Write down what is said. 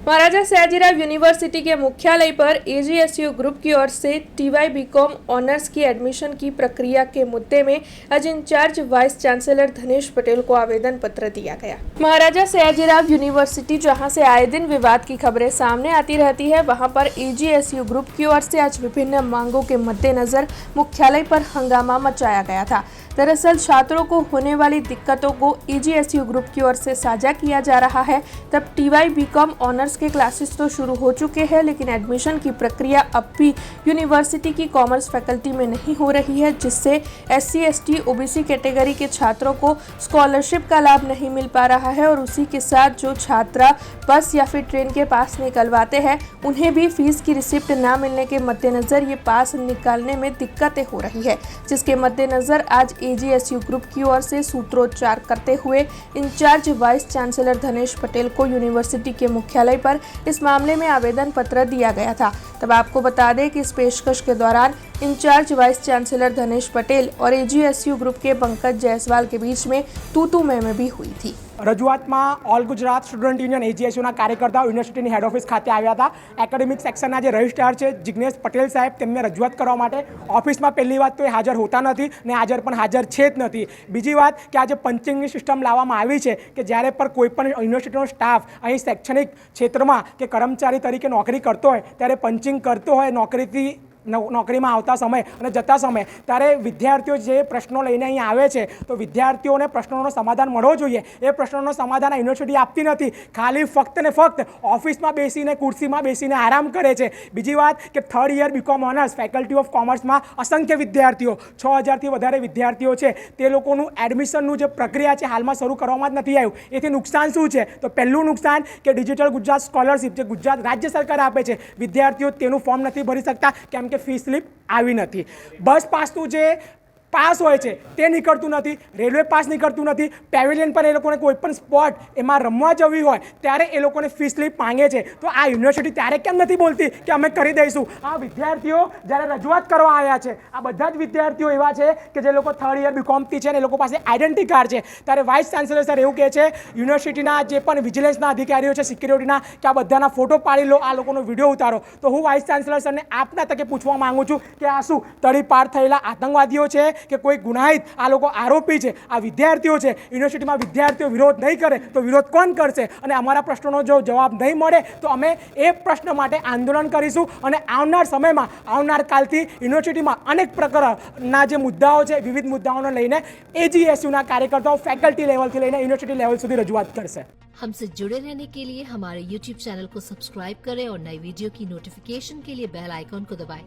महाराजा Sayajirao university के मुख्यालय पर एजीएसयू ग्रुप की ओर से टीवाई बीकॉम ऑनर्स की एडमिशन की प्रक्रिया के मुद्दे में आज इंचार्ज वाइस चांसलर धनेश पटेल को आवेदन पत्र दिया गया। महाराजा सयाजीराव यूनिवर्सिटी जहां से आए दिन विवाद की खबरें सामने आती रहती है, वहां पर एजीएसयू ग्रुप की ओर से आज विभिन्न मांगों के मद्देनजर मुख्यालय पर हंगामा मचाया गया था। दरअसल छात्रों को होने वाली दिक्कतों को एजीएसयू ग्रुप की ओर से साझा किया जा रहा है। तब टीवाई बीकॉम ऑनर्स के क्लासेस तो शुरू हो चुके हैं, लेकिन एडमिशन की प्रक्रिया अब भी यूनिवर्सिटी की कॉमर्स फैकल्टी में नहीं हो रही है, जिससे एससी, एसटी, ओबीसी कैटेगरी के छात्रों को स्कॉलरशिप का लाभ नहीं मिल पा रहा है। और उसी के साथ जो छात्रा बस या फिर ट्रेन के पास निकलवाते हैं, उन्हें भी फीस की रिसिप्ट न मिलने के मद्देनजर ये पास निकालने में दिक्कतें हो रही है, जिसके मद्देनजर आज एजीएसयू ग्रुप की ओर से सूत्रोच्चार करते हुए इंचार्ज वाइस चांसलर धनेश पटेल को यूनिवर्सिटी के मुख्यालय पर इस मामले में आवेदन पत्र दिया गया था। तब आपको बता दें कि इस पेशकश के दौरान इंचार्ज वाइस चांसलर धनेश पटेल और एजीएसयू ग्रुप के पंकज जायसवाल के बीच में तू-तू मैं भी हुई थी। रजूआत में ऑल गुजरात स्टूडेंट यूनियन एजीएसयूना कार्यकर्ताओं यूनिवर्सिटी हेड ऑफिस खाते आव्या था। एकेडमिक सेक्शनना जे रजिस्ट्रार है जिग्नेश पटेल साहेब तेमने रजूआत करवा माटे ऑफिस में पहली बात तो ये हाजर होता नहीं ने हाजर पण हाजर छे ज नहीं। बीजी बात कि आज पंचिंग सिस्टम लाववामां आवी छे कि ज्यारे पर कोईपण यूनिवर्सिटीनो स्टाफ अहीं शैक्षणिक क्षेत्र में कि कर्मचारी तरीके नौकरी करतो होय त्यारे पंचिंग करतो होय नौकरीथी नौकरी में आता समय और जता समय त्यारे विद्यार्थीओ जे प्रश्नों लईने अहीं आवे छे तो विद्यार्थीओने प्रश्नों समाधान मळवो जोईए। ए प्रश्नों समाधान यूनिवर्सिटी आपती नथी, खाली फक्त ने फक्त ऑफिस में बेसीने कुर्सी में बेसीने आराम करे छे। बीजी बात कि third year BCom honours faculty of commerce में असंख्य विद्यार्थीओ 6000 थी वधारे विद्यार्थीओ छे ते लोकोनुं एडमिशननुं जे प्रक्रिया छे हाल में शरू करवामां ज नथी आव्युं। एथी नुकसान शुं छे तो पहेलुं नुकसान कि डिजिटल गुजरात स्कॉलरशिप जे गुजरात राज्य सरकार आपे छे विद्यार्थीओ तेनुं फॉर्म नथी भरी सकता केम के फी स्लीप आवी नथी। बस पासनुं जे पास होय छे ते निकळतुं नथी, रेलवे पास निकळतुं नथी, पेविलियन पर ए लोकोने कोईपण स्पोर्ट एमां रमवा जवी होय त्यारे ए लोकोने फी स्लीप मांगे छे। तो आ यूनिवर्सिटी त्यारे केम नथी बोलती कि अमे करी दईशुं। आ विद्यार्थीओ ज्यारे रजूआत करवा आव्या छे आ बधा ज विद्यार्थीओ एवा छे कि जे लोको थर्ड ईयर बीकॉम थी छे ने ए लोको पासे आइडेंटिटी कार्ड छे त्यारे वाइस चांसलर सर एवुं कहे छे यूनिवर्सिटीना जे पण विजिलन्सना अधिकारीओ छे सिक्योरिटीना कि आ बधाना फोटो पाड़ी लो, आ लोकोनो विडियो उतारो। तो हूँ वाइस चांसलर सरने आपना तके पूछवा मांगु छुं कि आ शुं तड़ीपार थयेला आतंकवादीओ छे कि कोई गुनाहित आ लोग आरोपी है, आ विद्यार्थीओ है। यूनिवर्सिटी में विद्यार्थीओ विरोध नहीं करे तो विरोध कोण करशे अने अमारा प्रश्नों जो जवाब नहीं मळे तो अमे ए प्रश्न माटे आंदोलन करीशुं। अने आवनार समय में आवनार कालथी यूनिवर्सिटी में अनेक प्रकारना जे मुद्दाओ है विविध मुद्दाओं लईने एजीएसयूना कार्यकर्ताओं फैकल्टी लेवल थी लईने यूनिवर्सिटी लेवल सुधी रजूआत करशे। हमसे जुड़े रहने के लिए हमारे YouTube चैनल को सब्सक्राइब करें और नई वीडियो की नोटिफिकेशन के लिए बेल आइकॉन को दबाएं।